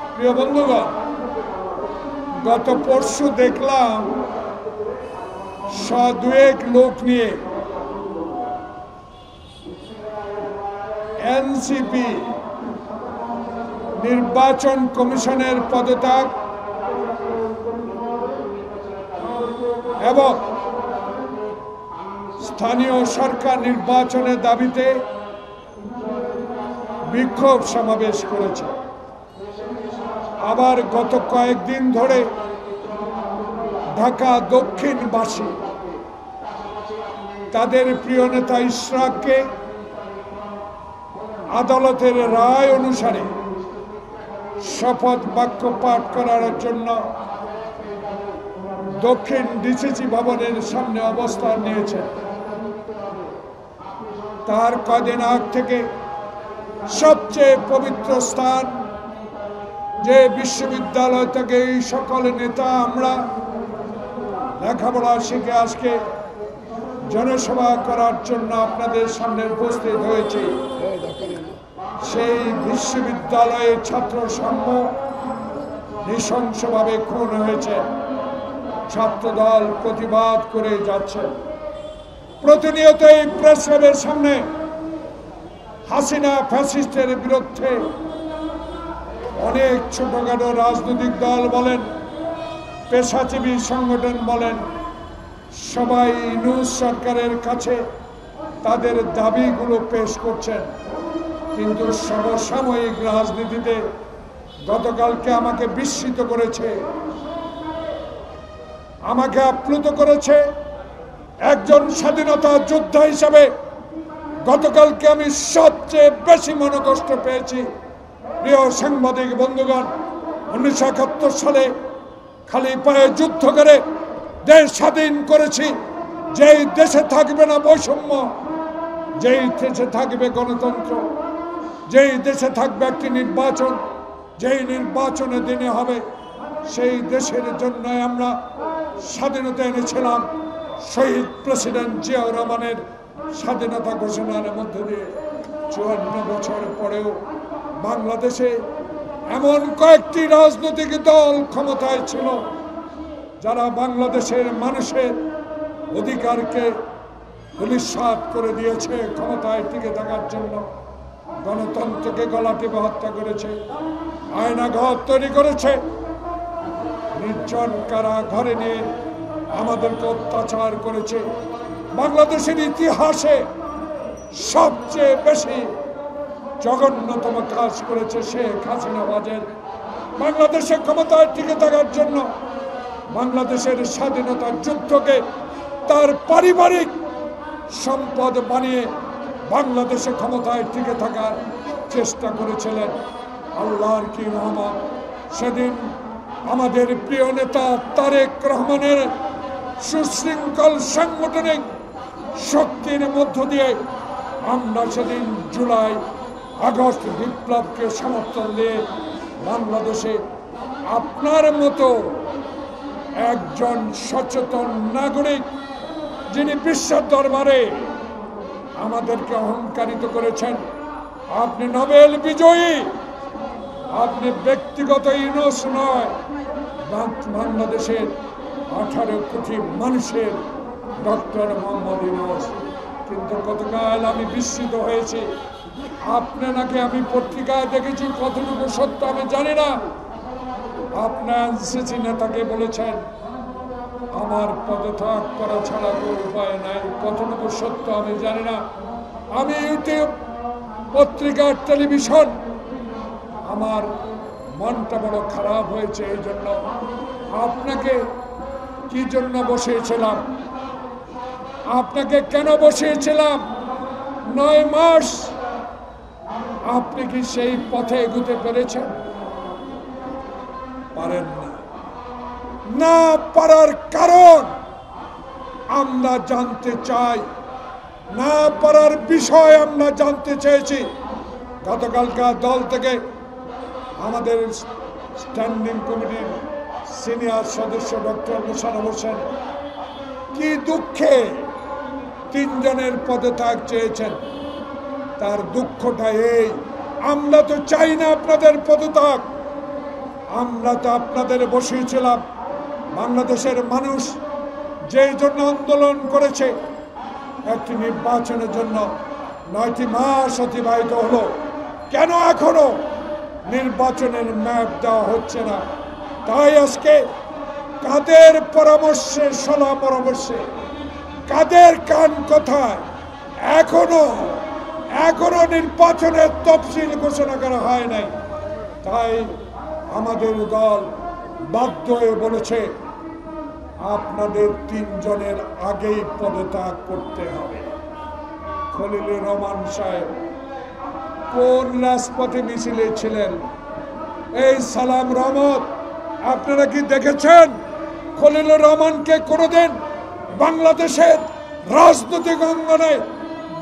প্রিয় বন্ধুগণ, গত পরশু দেখলাম দুয়েক লোক নিয়ে এনসিপি নির্বাচন কমিশনের পদত্যাগ এবং স্থানীয় সরকার নির্বাচনের দাবিতে বিক্ষোভ সমাবেশ করেছে। আবার গত কয়েকদিন ধরে ঢাকা দক্ষিণবাসী তাদের প্রিয় নেতা ইশরাককে আদালতের রায় অনুসারে শপথ বাক্য পাঠ করার জন্য দক্ষিণ ডিসিসি ভবনের সামনে অবস্থান নিয়েছে। তার কদিন আগ থেকে সবচেয়ে পবিত্র স্থান যে বিশ্ববিদ্যালয় থেকে এই সকল নেতা আমরা লেখাপড়া শিখে আজকে জনসভা করার জন্য আপনাদের সামনে উপস্থিত হয়েছে, সেই বিশ্ববিদ্যালয়ের ছাত্র সংঘ নৃশংসভাবে খুন হয়েছে। ছাত্রদল প্রতিবাদ করে যাচ্ছে। প্রতিনিয়ত এই প্রেস ক্লাবের সামনে হাসিনা ফ্যাসিস্টের বিরুদ্ধে অনেক ছোটখাটো রাজনৈতিক দল বলেন, পেশাজীবী সংগঠন বলেন, সবাই ইউনূস সরকারের কাছে তাদের দাবিগুলো পেশ করছেন। কিন্তু সমসাময়িক রাজনীতিতে গতকালকে আমাকে বিস্মিত করেছে, আমাকে আপ্লুত করেছে। একজন স্বাধীনতা যোদ্ধা হিসাবে গতকালকে আমি সবচেয়ে বেশি মনোকষ্ট পেয়েছি। প্রিয় সাংবাদিক বন্ধুগণ, 1971 সালে খালি পায়ে যুদ্ধ করে দেশ স্বাধীন করেছি। যেই দেশে থাকবে না বৈষম্য, যেই দেশে থাকবে গণতন্ত্র, যেই দেশে থাকবে একটি নির্বাচন, যেই নির্বাচনের দিনে হবে, সেই দেশের জন্য আমরা স্বাধীনতা এনেছিলাম। শহীদ প্রেসিডেন্ট জিয়াউর রহমানের স্বাধীনতা ঘোষণার মধ্যে দিয়ে 54 বছর পরেও বাংলাদেশে এমন কয়েকটি রাজনৈতিক দল ক্ষমতায় ছিল যারা বাংলাদেশের মানুষের অধিকারকে ধূলিসাৎ করে দিয়েছে। ক্ষমতায় টিকে থাকার জন্য গণতন্ত্রকে গলা টিপে হত্যা করেছে, আয়নাঘর তৈরি করেছে, নির্জন কারা ঘরে নিয়ে আমাদেরকে অত্যাচার করেছে। বাংলাদেশের ইতিহাসে সবচেয়ে বেশি জঘন্যতম কাজ করেছে শেখ হাসিনা। বাংলাদেশের ক্ষমতায় টিকে থাকার জন্য বাংলাদেশের স্বাধীনতার যুদ্ধকে তার পারিবারিক সম্পদ বানিয়ে বাংলাদেশে ক্ষমতায় টিকে থাকার চেষ্টা করেছিলেন। আল্লাহর কি রহমত, সেদিন আমাদের প্রিয় নেতা তারেক রহমানের সুশৃঙ্খল সাংগঠনিক শক্তির মধ্য দিয়ে আমরা সেদিন জুলাই আগস্ট বিপ্লবকে সমর্থন দিয়ে বাংলাদেশে আপনার মতো একজন সচেতন নাগরিক, যিনি বিশ্বের দরবারে আমাদেরকে অহংকারিত করেছেন। আপনি নোবেল বিজয়ী, আপনি ব্যক্তিগত ইউনূস নয়, বাংলাদেশের 18 কোটি মানুষের ডক্টর মোহাম্মদ ইউনূস। কিন্তু গতকাল আমি বিস্মিত হয়েছি, আপনি নাকি, আমি পত্রিকায় দেখেছি, কতটুকু সত্য আমি জানি না, আপনার এনসিসি নেতাকে বলেছেন আমার পদত্যাগ করা ছাড়া কোনো উপায় নাই। কতটুকু সত্য আমি জানি না। আমি ইউটিউব, পত্রিকা, টেলিভিশন, আমার মনটা বড় খারাপ হয়েছে। এই জন্য আপনাকে কি জন্য বসিয়েছিলাম, আপনাকে কেন বসিয়েছিলাম? 9 মাস আপনি কি সেই পথে এগুতে পেরেছেন? পারেন না। না পারার কারণ আমরা জানতে চাই, না পারার বিষয় আমরা জানতে চেয়েছি। গতকালকার দল থেকে আমাদের স্ট্যান্ডিং কমিটির সিনিয়র সদস্য ডক্টর মোশাররফ হোসেন কি দুঃখে 3 জনের পদত্যাগ চেয়েছেন। তার দুঃখটা এই, আমরা তো চাই না আপনাদের পদত্যাগ, আমরা তো আপনাদের বসিয়েছিলাম। বাংলাদেশের মানুষ যেই জন্য আন্দোলন করেছে, একটি নির্বাচনের জন্য 9টি মাস অতিবাহিত হলো, কেন এখনো নির্বাচনের ম্যাপ দেওয়া হচ্ছে না? তাই আজকে কাদের পরামর্শে, সলা পরামর্শে, কাদের কান কথায় এখনো নির্বাচনের তফসিল ঘোষণা করা হয় নাই। তাই আমাদের দল বাধ্য হয়ে বলেছে, আপনাদের 3 জনের আগেই পদত্যাগ করতে হবে। খলিলুর রহমান সাহেব কোন রাজপথে মিছিলে ছিলেন? এই সালাম রহমত, আপনারা কি দেখেছেন খলিলুর রহমানকে কোনোদিন বাংলাদেশের রাজনৈতিক অঙ্গনে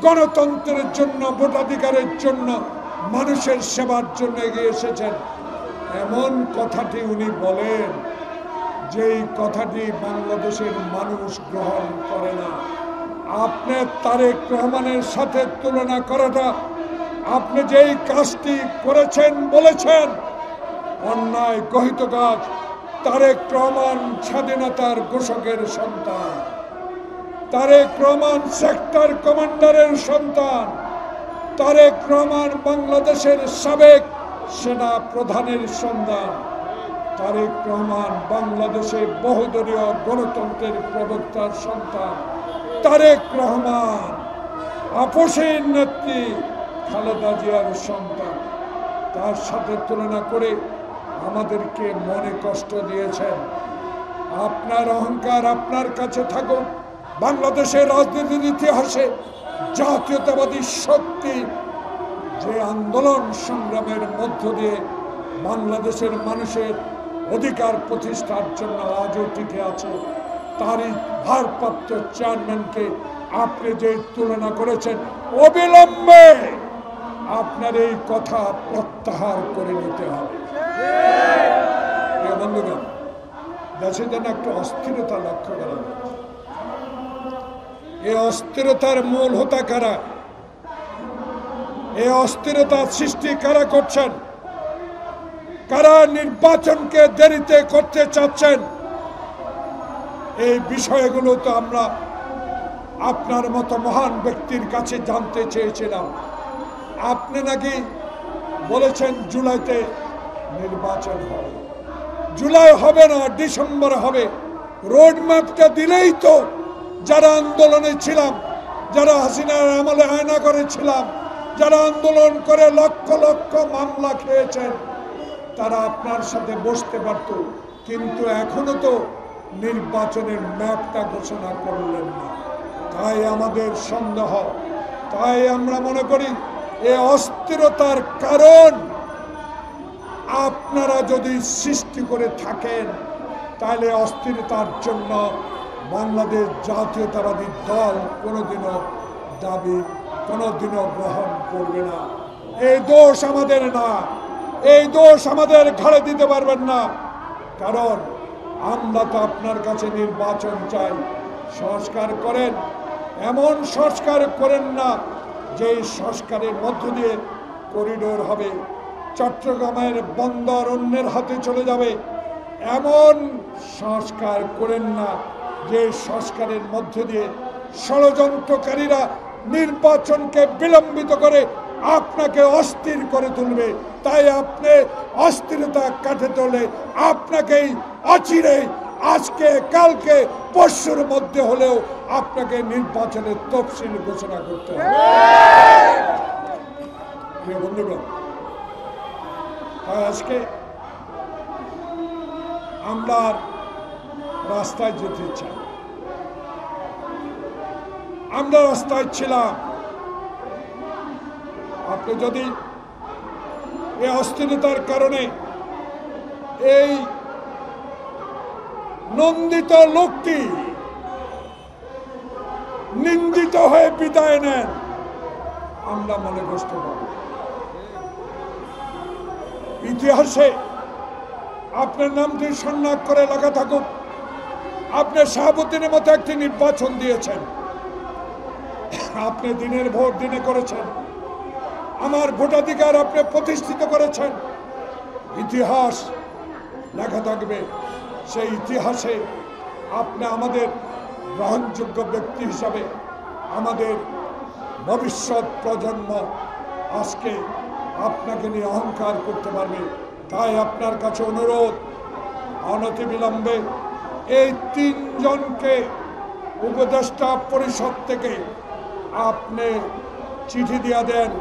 গণতন্ত্রের জন্য, ভোটাধিকারের জন্য, মানুষের সেবার জন্য এগিয়ে এসেছেন? এমন কথাটি উনি বলেন, যেই কথাটি বাংলাদেশের মানুষ গ্রহণ করে না। আপনি তারেক রহমানের সাথে তুলনা করাটা, আপনি যেই কাজটি করেছেন, বলেছেন অন্যায় গহিত কাজ। তারেক রহমান স্বাধীনতার ঘোষকের সন্তান, তারেক রহমান সেক্টর কমান্ডারের সন্তান, তারেক রহমান বাংলাদেশের সাবেক সেনা প্রধানের সন্তান, তারেক রহমান বাংলাদেশে বহুদলীয় গণতন্ত্রের প্রবক্তার সন্তান, তারেক রহমান আপসের নেত্রী খালেদা জিয়ার সন্তান। তার সাথে তুলনা করে আমাদেরকে মনে কষ্ট দিয়েছেন। আপনার অহংকার আপনার কাছে থাকুক। বাংলাদেশের রাজনীতির ইতিহাসে জাতীয়তাবাদী শক্তি যে আন্দোলন সংগ্রামের মধ্য দিয়ে বাংলাদেশের মানুষের অধিকার প্রতিষ্ঠার জন্য আজও টিকে আছে, তারই ভারপ্রাপ্ত চেয়ারম্যানকে আপনি যে তুলনা করেছেন, অবিলম্বে আপনার এই কথা প্রত্যাহার করে নিতে হবে। বন্ধুগণ, দেশে যেন একটা অস্থিরতা লক্ষ্য করা যাচ্ছে। এই অস্থিরতার মূল হোতা কারা? এই অস্থিরতার সৃষ্টি কারা করছেন? কারা নির্বাচনকে দেরিতে করতে চাচ্ছেন? এই বিষয়গুলো তো আমরা আপনার মতো মহান ব্যক্তির কাছে জানতে চেয়েছিলাম। আপনি নাকি বলেছেন জুলাইতে নির্বাচন হবে। জুলাই হবে না, ডিসেম্বরে হবে। রোড ম্যাপটা দিলেই তো যারা আন্দোলনে ছিলাম, যারা হাসিনার আমলে আয়না করেছিলাম, যারা আন্দোলন করে লক্ষ লক্ষ মামলা খেয়েছেন, তারা আপনার সাথে বসতে পারত। কিন্তু এখনো তো নির্বাচনের ম্যাপটা ঘোষণা করলেন না। তাই আমাদের সন্দেহ, তাই আমরা মনে করি এই অস্থিরতার কারণ আপনারা যদি সৃষ্টি করে থাকেন, তাহলে অস্থিরতার জন্য বাংলাদেশ জাতীয়তাবাদী দল কোনোদিনও গ্রহণ করবে না। এই দোষ আমাদের না, এই দোষ আমাদের ঘাড়ে দিতে পারবেন না। কারণ আমরা তো আপনার কাছে নির্বাচন চাই। সংস্কার করেন, এমন সংস্কার করেন না যে সংস্কারের মধ্য দিয়ে করিডোর হবে, চট্টগ্রামের বন্দর অন্যের হাতে চলে যাবে। এমন সংস্কার করেন না যে সংস্কারের মধ্য দিয়ে ষড়যন্ত্রকারীরা নির্বাচনকে বিলম্বিত করে আপনাকে অস্থির করে তুলবে। তাই আপনি অস্থিরতা কাটাতে হলে আপনাকেই অচিরে, আজকে কালকে পরশুর মধ্যে হলেও আপনাকে নির্বাচনের তফসিল ঘোষণা করতে হবে। প্রিয় বন্ধুগণ, আজকে আমরা রাস্তায় যেতে চাই। আমরা রাস্তায় ছিলাম। আপনি যদি এই অস্থিরতার কারণে এই নন্দিত লোকটি নিন্দিত হয়ে বিদায় নেন, আমরা মনে কষ্ট পাব। ইতিহাসে আপনার নামটি সন্ন্যাস করে লেখা থাকুক, আপনি শাহাবুদ্দিনের মতো একটি নির্বাচন দিয়েছেন, আপনি দিনের ভোট দিনে করেছেন, আমার ভোটাধিকার আপনি প্রতিষ্ঠিত করেছেন। ইতিহাস লেখা থাকবে। সেই ইতিহাসে আপনি আমাদের গ্রহণযোগ্য ব্যক্তি হিসাবে আমাদের ভবিষ্যৎ প্রজন্ম আজকে আপনাকে নিয়ে অহংকার করতে পারবে। তাই আপনার কাছে অনুরোধ, অনতিবিলম্বে এই তিনজনকে উপদেষ্টা পরিষদ থেকে আপনি চিঠি দিয়া দেন,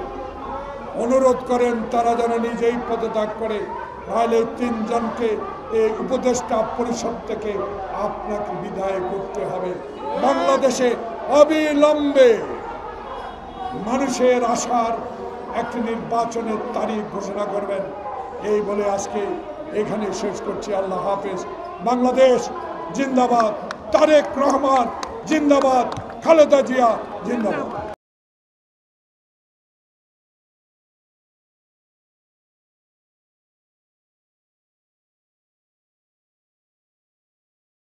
অনুরোধ করেন তারা যেন নিজেই পদত্যাগ করে, তাহলে তিনজনকে এই উপদেষ্টা পরিষদ থেকে আপনাকে বিদায় করতে হবে। বাংলাদেশে অবিলম্বে মানুষের আশার একটি নির্বাচনের তারিখ ঘোষণা করবেন। এই বলে আজকে এখানে শেষ করছি। আল্লাহ হাফেজ। বাংলাদেশ জিন্দাবাদ। তারেক রহমান জিন্দাবাদ। খালেদা জিয়া জিন্দাবাদ।